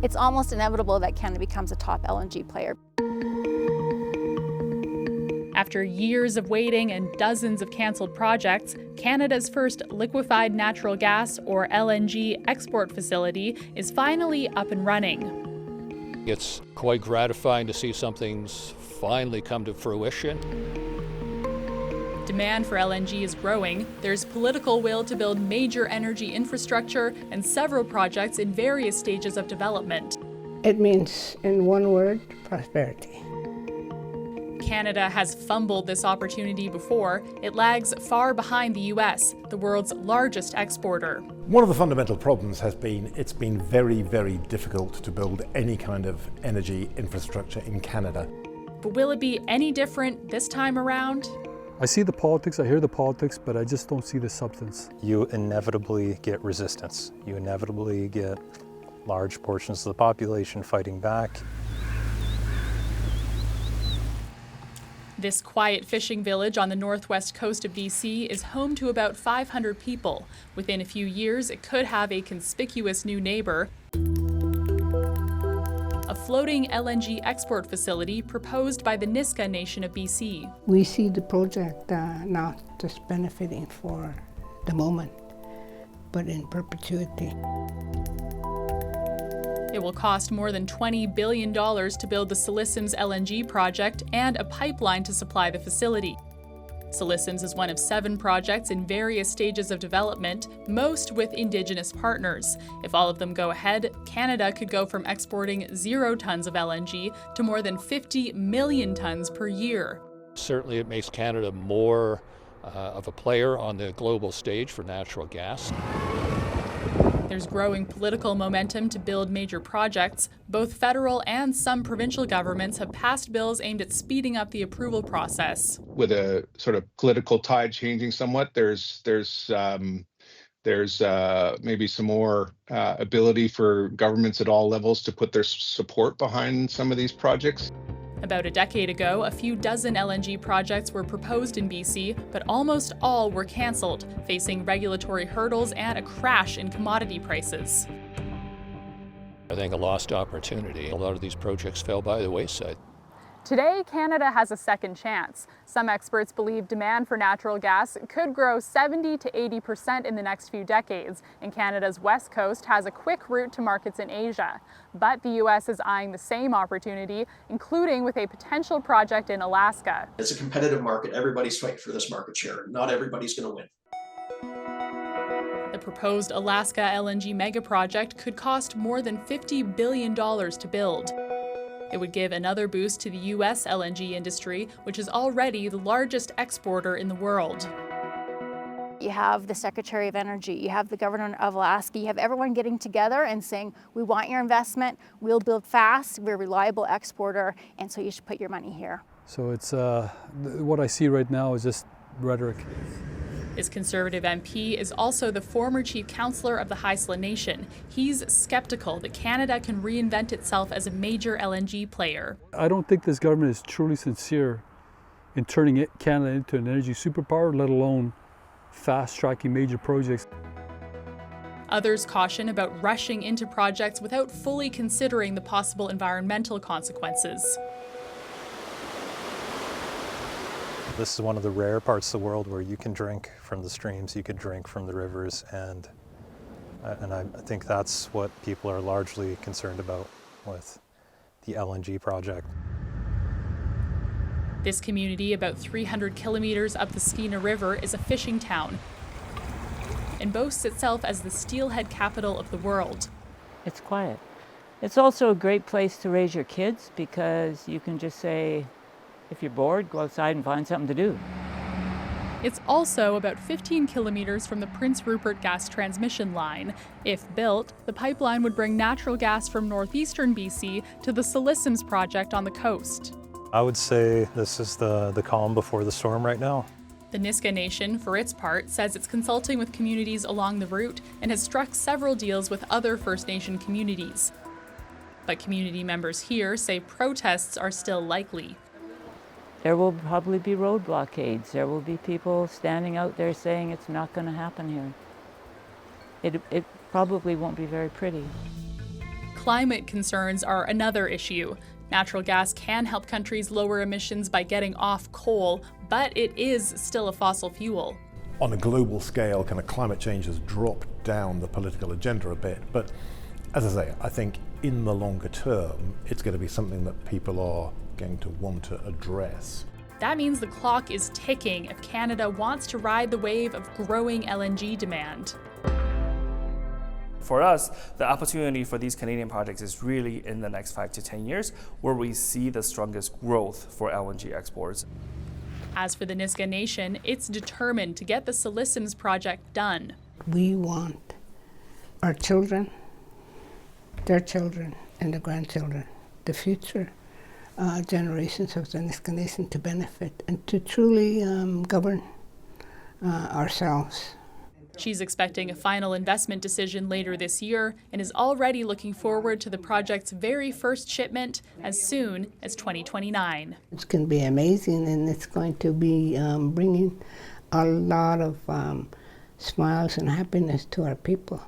It's almost inevitable that Canada becomes a top LNG player. After years of waiting and dozens of cancelled projects, Canada's first liquefied natural gas, or LNG, export facility is finally up and running. It's quite gratifying to see something's finally come to fruition. Demand for LNG is growing. There's political will to build major energy infrastructure and several projects in various stages of development. It means, in one word, prosperity. Canada has fumbled this opportunity before. It lags far behind the US, the world's largest exporter. One of the fundamental problems has been it's been very, very difficult to build any kind of energy infrastructure in Canada. But will it be any different this time around? I see the politics, I hear the politics, but I just don't see the substance. You inevitably get resistance. You inevitably get large portions of the population fighting back. This quiet fishing village on the northwest coast of BC is home to about 500 people. Within a few years, it could have a conspicuous new neighbor, a floating LNG export facility proposed by the Nisga'a Nation of BC. We see the project not just benefiting for the moment, but in perpetuity. It will cost more than $20 billion to build the Silicims LNG project and a pipeline to supply the facility. Silicims is one of 7 projects in various stages of development, most with Indigenous partners. If all of them go ahead, Canada could go from exporting 0 tons of LNG to more than 50 million tons per year. Certainly it makes Canada more of a player on the global stage for natural gas. There's growing political momentum to build major projects. Both federal and some provincial governments have passed bills aimed at speeding up the approval process. With a sort of political tide changing somewhat, there's maybe some more ability for governments at all levels to put their support behind some of these projects. About a decade ago, a few dozen LNG projects were proposed in BC, but almost all were cancelled, facing regulatory hurdles and a crash in commodity prices. I think a lost opportunity. A lot of these projects fell by the wayside. Today, Canada has a second chance. Some experts believe demand for natural gas could grow 70 to 80% in the next few decades, and Canada's west coast has a quick route to markets in Asia. But the U.S. is eyeing the same opportunity, including with a potential project in Alaska. It's a competitive market. Everybody's fighting for this market share. Not everybody's going to win. The proposed Alaska LNG megaproject could cost more than $50 billion to build. It would give another boost to the U.S. LNG industry, which is already the largest exporter in the world. You have the Secretary of Energy, you have the Governor of Alaska, you have everyone getting together and saying, we want your investment, we'll build fast, we're a reliable exporter, and so you should put your money here. So it's what I see right now is just rhetoric. This Conservative MP is also the former Chief Counsellor of the Haisla Nation. He's skeptical that Canada can reinvent itself as a major LNG player. I don't think this government is truly sincere in turning Canada into an energy superpower, let alone fast-tracking major projects. Others caution about rushing into projects without fully considering the possible environmental consequences. This is one of the rare parts of the world where you can drink from the streams, you can drink from the rivers, and I think that's what people are largely concerned about with the LNG project. This community, about 300 kilometers up the Skeena River, is a fishing town and boasts itself as the steelhead capital of the world. It's quiet. It's also a great place to raise your kids because you can just say, if you're bored, go outside and find something to do. It's also about 15 kilometers from the Prince Rupert gas transmission line. If built, the pipeline would bring natural gas from northeastern BC to the Silicims project on the coast. I would say this is the calm before the storm right now. The Nisga'a Nation, for its part, says it's consulting with communities along the route and has struck several deals with other First Nation communities. But community members here say protests are still likely. There will probably be road blockades. There will be people standing out there saying it's not going to happen here. It probably won't be very pretty. Climate concerns are another issue. Natural gas can help countries lower emissions by getting off coal, but it is still a fossil fuel. On a global scale, kind of climate change has dropped down the political agenda a bit, but as I say, I think in the longer term, it's going to be something that people are going to want to address. That means the clock is ticking if Canada wants to ride the wave of growing LNG demand. For us, the opportunity for these Canadian projects is really in the next 5 to 10 years, where we see the strongest growth for LNG exports. As for the Nisga'a Nation, it's determined to get the Silissims project done. We want our children, their children, and their grandchildren, the future generations of the Nisga'a Nation to benefit and to truly govern ourselves. She's expecting a final investment decision later this year and is already looking forward to the project's very first shipment as soon as 2029. It's going to be amazing, and it's going to be bringing a lot of smiles and happiness to our people.